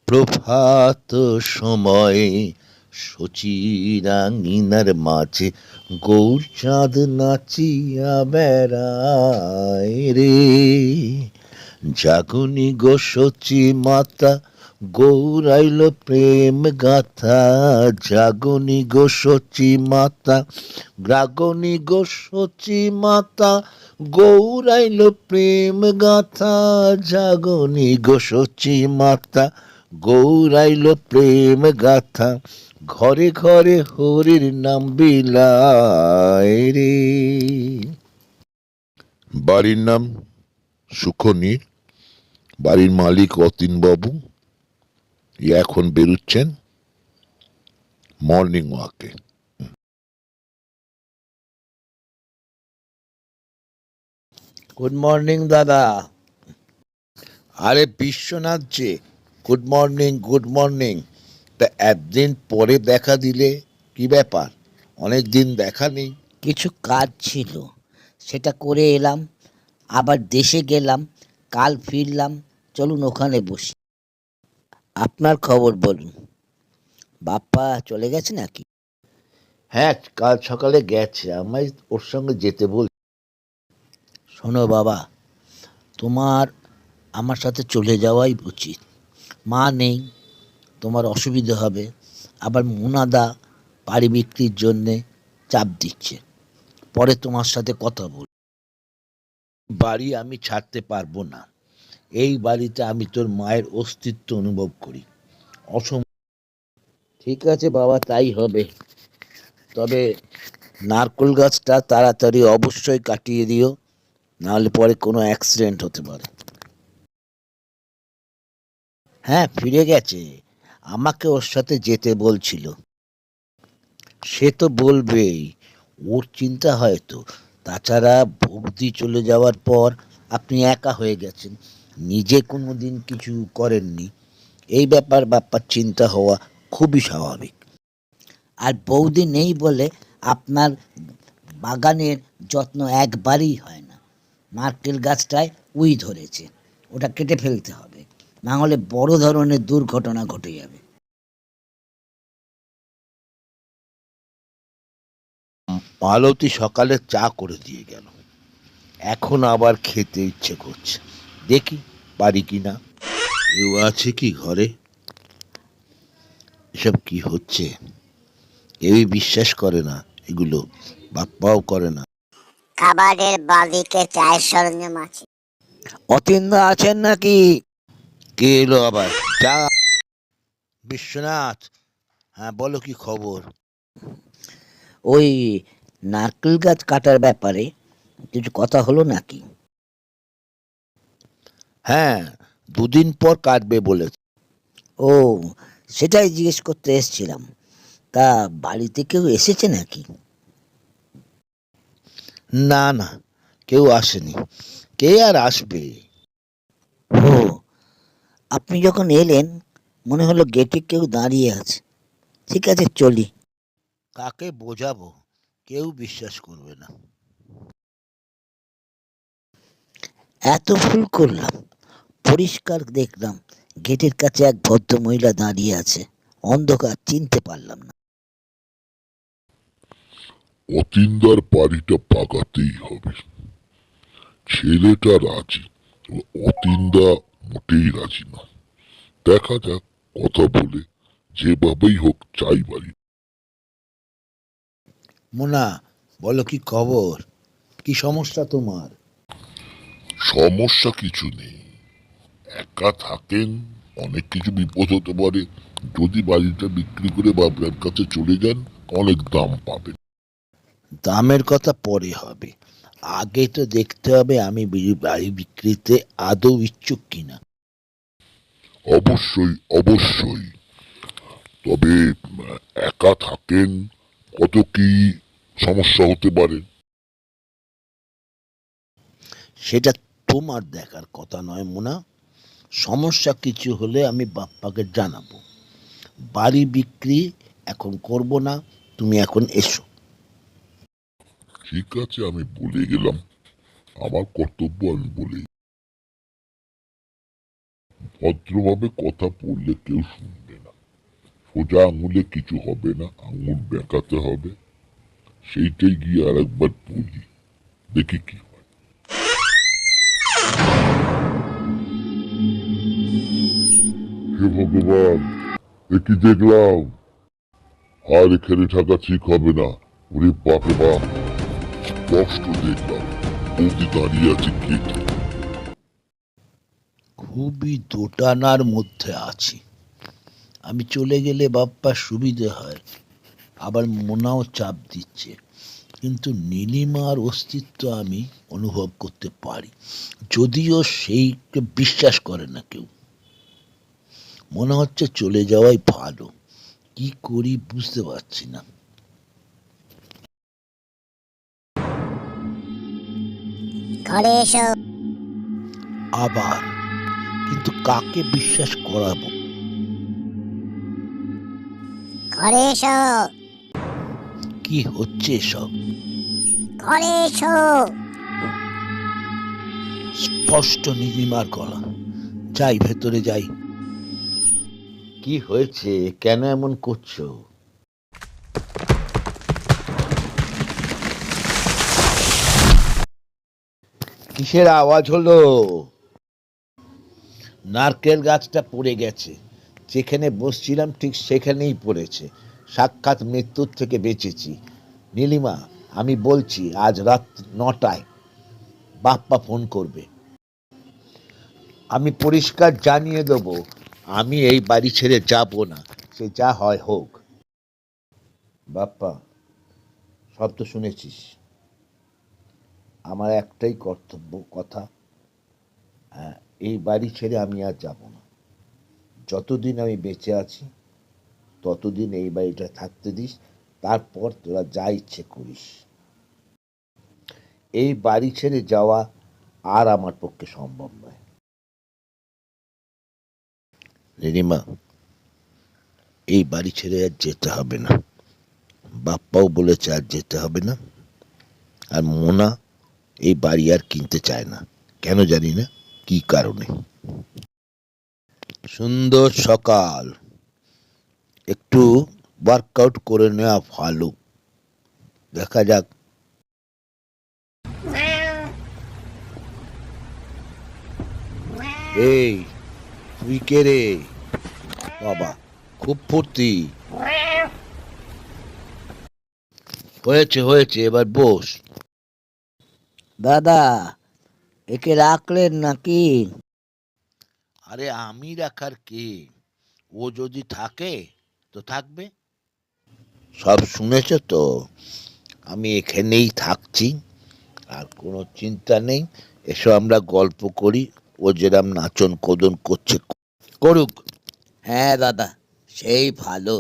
প্রভাত সময়ে শচীরাঙিনার মাঝে গৌরচাঁদ নাচিয়া বেড়ায় রে। জাগনি গো শচী মাতা গৌরাইল প্রেম গাথা, জাগনি গো শচী মাতা, গ্রাগনি গো শচী মাতা গৌরাইল প্রেম গাথা, জাগনি গো শচী মাতা গৌরাইল প্রেম গাথা, ঘরে ঘরে হরির নাম বিলায় রে। বাড়ির নাম সুখনীর, বাড়ির মালিক অতীনবাবু এখন বেরুচ্ছেন মর্নিং ওয়াকে। গুড মর্নিং দাদা। আরে বিশ্বনাথ যে, গুড মর্নিং গুড মর্নিং। তা একদিন পরে দেখা দিলে, কি ব্যাপার? অনেক দিন দেখা নেই। কিছু কাজ ছিল, সেটা করে এলাম, আবার দেশে গেলাম, কাল ফিরলাম। চলুন ওখানে বসি। আপনার খবর বলুন, বাপ্পা চলে গেছে নাকি? হ্যাঁ, কাল সকালে গেছে, আমায় ওর সঙ্গে যেতে বল। শোনো বাবা, তোমার আমার সাথে চলে যাওয়াই উচিত। মা নেই, তোমার অসুবিধে হবে। আবার মুনাদা বাড়ি বিক্রির জন্যে চাপ দিচ্ছে, পরে তোমার সাথে কথা বল। বাড়ি আমি ছাড়তে পারবো না। এই বাড়িতে আমি তোর মায়ের অস্তিত্ব অনুভব করি। ঠিক আছে বাবা, তাই হবে। তবে নারকেল গাছটা তাড়াতাড়ি অবশ্যই কাটিয়ে দিও, নাহলে পরে কোনো অ্যাক্সিডেন্ট হতে পারে। হ্যাঁ, ফিরে গেছে, আমাকে ওর সাথে যেতে বলছিল। সে তো বলবেই, ওর চিন্তা হয়তো। তাছাড়া ভক্তি চলে যাওয়ার পর আপনি একা হয়ে গেছেন, নিজে কোনো দিন কিছু করেননি। এই ব্যাপার বাপ্পার চিন্তা হওয়া খুবই স্বাভাবিক। আর বৌদি নেই বলে আপনার বাগানের যত্ন একবারই হয় না। নারকেল গাছটায় উই ধরেছে, ওটা কেটে ফেলতে হবে, না হলে বড় ধরনের দুর্ঘটনা ঘটে যাবে। মালতী সকালে চা করে দিয়ে গেল, এখন আবার খেতে ইচ্ছে করছে। দেখি পারি কিনা। কেউ আছে কি ঘরে? এসব কি হচ্ছে? কেউই বিশ্বাস করে না এগুলো, বাপ্পাও করে না। খাবারের বাদিকে চায়ের সরঞ্জাম আছে। অতীন্দ্র আছেন নাকি? কে এলো আবার? চা। বিশ্বনাথ, হ্যাঁ বলো, কি খবর? ওই নারকেল গাছ কাটার ব্যাপারে কিছু কথা হলো নাকি? হ্যাঁ, দুদিন পর কাটবে বলেছে। ও, সেটাই জিজ্ঞেস করতে এসেছিলাম। তা বাড়িতে কেউ এসেছে নাকি? না না, কেউ আসেনি। কে আর আসবে? ও, আপনি যখন এলেন মনে হলো গেটে কেউ দাঁড়িয়ে আছে। ঠিক আছে, চলি। কাকে বোঝাবো? কেউ বিশ্বাস করবে না। এত ভুল করলাম, পরিষ্কার দেখলাম গেটের কাছে এক ভদ্র মহিলা দাঁড়িয়ে আছে, অন্ধকার চিনতে পারলাম না। অতীন্দার বাড়িটা পাকাতেই হবে। ছেলেটা রাজি, অতীন্দা মোটেই রাজি না। দেখা যাক, কথা বলে যেভাবেই হোক চাই বাড়ি। মোনা, বলো কি খবর? কি সমস্যা তোমার? সমস্যা কিছু নেই, একা থাকেন, অনেক কিছু বিপদ হতে পারে। যদি বাড়িটা বিক্রি করে বাবলার কাছে চলে যান, অনেক দাম পাবেন। দামের কথা পরে হবে, আগে তো দেখতে হবে আমি বাড়ি বিক্রিতে আদৌ ইচ্ছুক কিনা। অবশ্যই অবশ্যই। তবে একা থাকেন, কত কি সমস্যা হতে পারে। সেটা তোমার দেখার কথা নয় মোনা। সমস্যা কিছু হলে আমি বাপ্পাকে জানাবো। বাড়ি বিক্রি এখন করব না, তুমি এখন এসো। ঠিক আছে, আমি বলে গেলাম, আমার কর্তব্য আমি বলি। ভদ্রভাবে কথা বললে কেউ শুনবে না। সোজা আঙুলে কিছু হবে না, আঙুল বেঁকাতে হবে। সেইটাই গিয়ে আর একবার বলি, দেখি কি হয়। হে ভগবান, এ কি দেখলাম? আর এখানে থাকা ঠিক হবে না। ওরে বাপে বাপ, স্পষ্ট দেখলাম বৌদি দাঁড়িয়ে আছে গেটে। খুবই দোটানার মধ্যে আছি। আমি চলে গেলে বাপ্পার সুবিধে হয়, আবার মোনাও চাপ দিচ্ছে, কিন্তু নীলিমার অস্তিত্ব আমি অনুভব করতে পারি, যদিও সেইকে বিশ্বাস করে না কেউ। মনে হচ্ছে চলে যাওয়াই ভালো। কি করি বুঝতে পারছি না। ঘরে এসো। আবার, কিন্তু কাকে বিশ্বাস করাবো? ঘরে এসো। কি হচ্ছে এসব? ঘরে এসো। স্পষ্ট নীলিমার গলা। যাই, ভেতরে যাই। কি হয়েছে? কেন এমন করছো? কিসের আওয়াজ হলো? নারকেল গাছটা পড়ে গেছে। যেখানে বসছিলাম ঠিক সেখানেই পড়েছে। সাক্ষাৎ মৃত্যুর থেকে বেঁচেছি। নীলিমা, আমি বলছি আজ রাত 9টায় বাপ্পা ফোন করবে। আমি পরিষ্কার জানিয়ে দেবো, আমি এই বাড়ি ছেড়ে যাব না, সে যা হয় হোক। বাপ্পা, সব তো শুনেছিস। আমার একটাই কর্তব্য, কথা। হ্যাঁ, এই বাড়ি ছেড়ে আমি আর যাব না। যতদিন আমি বেঁচে আছি ততদিন এই বাড়িটা থাকতে দিস, তারপর তোরা যা ইচ্ছে করিস। এই বাড়ি ছেড়ে যাওয়া আর আমার পক্ষে সম্ভব নয়। রিমা, এই বাড়ি ছেড়ে আর যেতে হবে না। বাপ্পাও বলেছে আর যেতে হবে না। আর মোনা এই বাড়ি আর কিনতে চায় না, কেন জানি না, কি কারণে। সুন্দর সকাল, একটু ওয়ার্কআউট করে নেওয়া ভালো। দেখা যাক। এই, তুই কে রে? বাবা, খুব ফুর্তি। হয়েছে হয়েছে, এবার বস। দাদা, একে রাখলেন নাকি? আরে আমি রাখার কে? ও যদি থাকে তো থাকবে। সব শুনেছ তো, আমি এখানেই থাকছি, আর কোনো চিন্তা নেই। এসো আমরা গল্প করি। ও যেরাম নাচন কোদন করছে করুক। হ্যাঁ দাদা, সেই ভালো।